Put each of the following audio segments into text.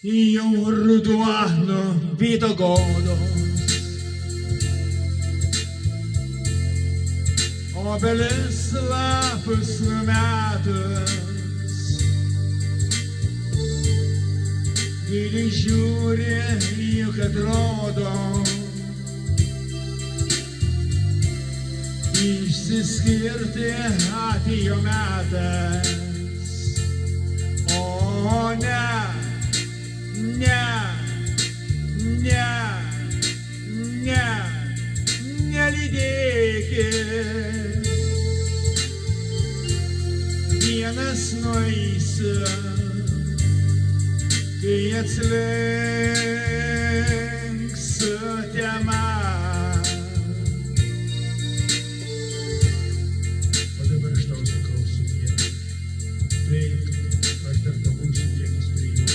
Jau ruduo nuvyto godos, obelis lapus numetus, giliai žiūri, juk atrodo, išsiskirti atėjo metas. O ne, ne, ne, ne, nelydėkit. Vienas nueisiu, kai atslinks tema. O dabar aš tau sakau sudie, prieik, aš dar tau būsiu dėkis prie jų.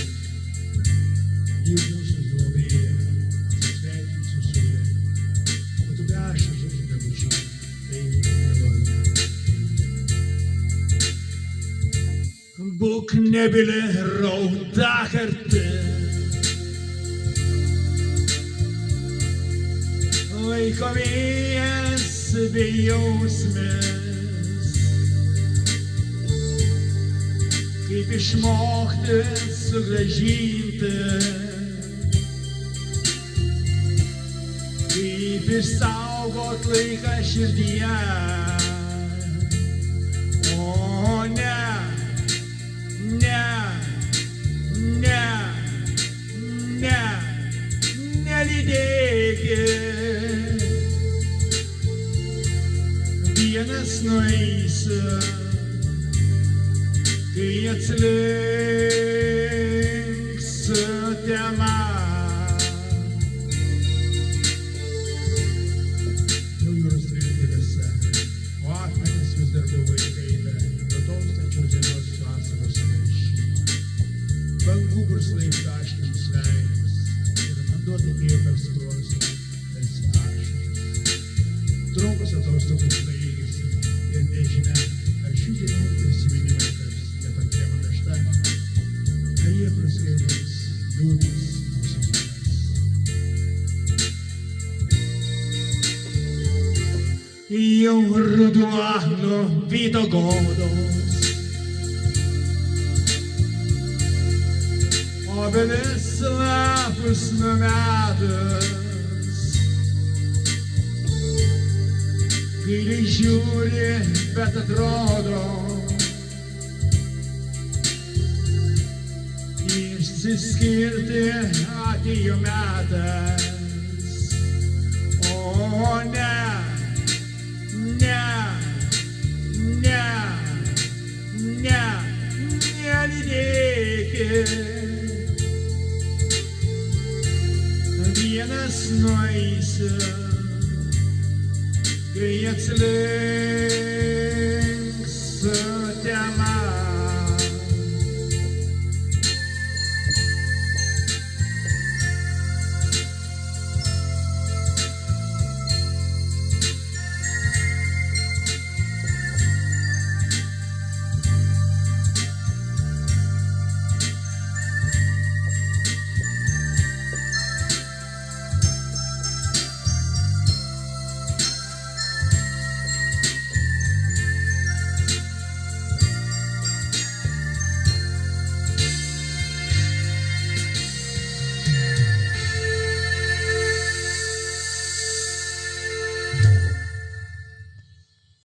Ji mūsų globėja, atsisveikinsiu su ja. O tu be aš žodžiu nebučiu, eik, nevalda. Būk nebylė rauda kartais, laikomės bejausmės, kaip išmokti sugrąžinti, kaip išsaugot laiką širdyje. O ne, ne, ne, ne, nelydėkit. Vienas nueisiu, kai atslinks tema. Jau jūros trinkelėse, o akmenys vis dar buvo įkaitę, nuo tolstančios dienos vasaros karščiai. Bangų purslai taškė mus veidus ir vanduo tekėjo per skruostus, tarsi ašaros. Trumpos atostogos baigėsi ir nežinia, ar šių dienų prisiminimai taps nepakeliama našta, ar jie praskaidrins liūdnas mūsų dienas. Jau ruduo nuvyto godos, obelis lapus numetus, giliai žiūri, bet atrodo, išsiskirti atėjo metas. O ne, ne, ne, ne, nelydėkit. Vienas nueisiu, kai atslinks tema.